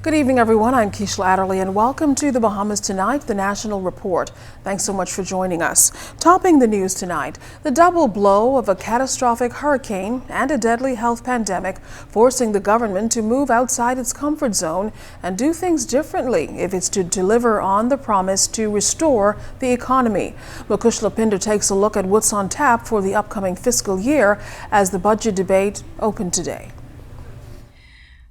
Good evening, everyone. I'm Keishla Adderley, and welcome to the Bahamas Tonight, the National Report. Thanks so much for joining us. Topping the news tonight, the double blow of a catastrophic hurricane and a deadly health pandemic, forcing the government to move outside its comfort zone and do things differently if it's to deliver on the promise to restore the economy. Mukesh Lapinder takes a look at what's on tap for the upcoming fiscal year as the budget debate opened today.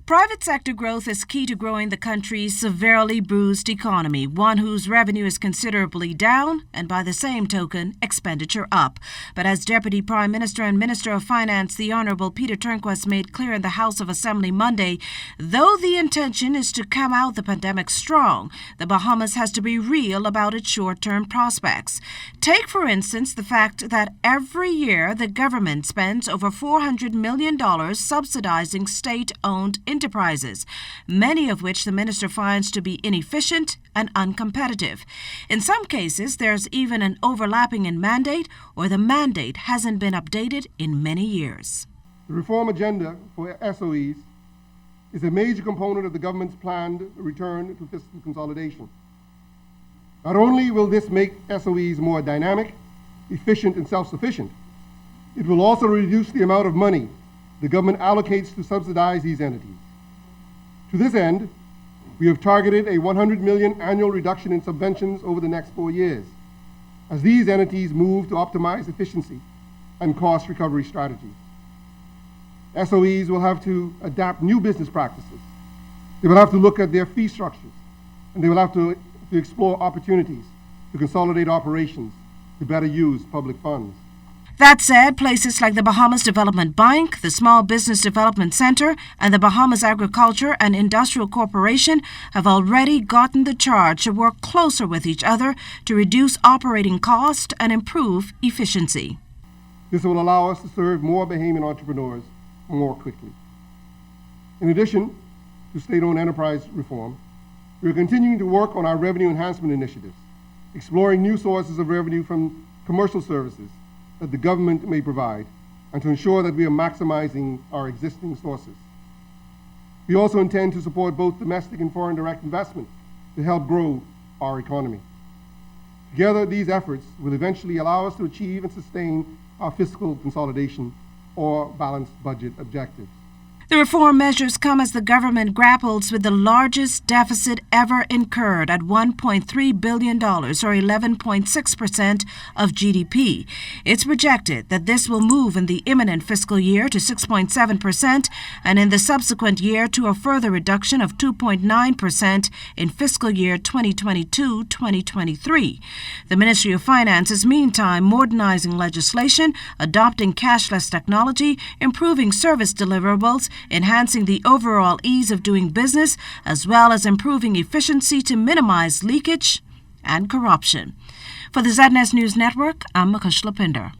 Private sector growth is key to growing the country's severely bruised economy, one whose revenue is considerably down and, by the same token, expenditure up. But as Deputy Prime Minister and Minister of Finance, the Honourable Peter Turnquest, made clear in the House of Assembly Monday, though the intention is to come out the pandemic strong, the Bahamas has to be real about its short-term prospects. Take, for instance, the fact that every year the government spends over $400 million subsidizing state-owned enterprises, many of which the minister finds to be inefficient and uncompetitive. In some cases, there's even an overlapping in mandate, or the mandate hasn't been updated in many years. The reform agenda for SOEs is a major component of the government's planned return to fiscal consolidation. Not only will this make SOEs more dynamic, efficient, and self-sufficient, it will also reduce the amount of money the government allocates to subsidize these entities. To this end, we have targeted a $100 million annual reduction in subventions over the next 4 years, as these entities move to optimize efficiency and cost recovery strategies. SOEs will have to adapt new business practices. They will have to look at their fee structures, and they will have to explore opportunities to consolidate operations to better use public funds. That said, places like the Bahamas Development Bank, the Small Business Development Center, and the Bahamas Agriculture and Industrial Corporation have already gotten the charge to work closer with each other to reduce operating costs and improve efficiency. This will allow us to serve more Bahamian entrepreneurs more quickly. In addition to state-owned enterprise reform, we are continuing to work on our revenue enhancement initiatives, exploring new sources of revenue from commercial services that the government may provide, and to ensure that we are maximizing our existing sources. We also intend to support both domestic and foreign direct investment to help grow our economy. Together, these efforts will eventually allow us to achieve and sustain our fiscal consolidation or balanced budget objectives. The reform measures come as the government grapples with the largest deficit ever incurred at $1.3 billion, or 11.6% of GDP. It's projected that this will move in the imminent fiscal year to 6.7% and in the subsequent year to a further reduction of 2.9% in fiscal year 2022-2023. The Ministry of Finance is meantime modernizing legislation, adopting cashless technology, improving service deliverables, enhancing the overall ease of doing business, as well as improving efficiency to minimize leakage and corruption. For the ZNS News Network, I'm Mukesh Lapinder.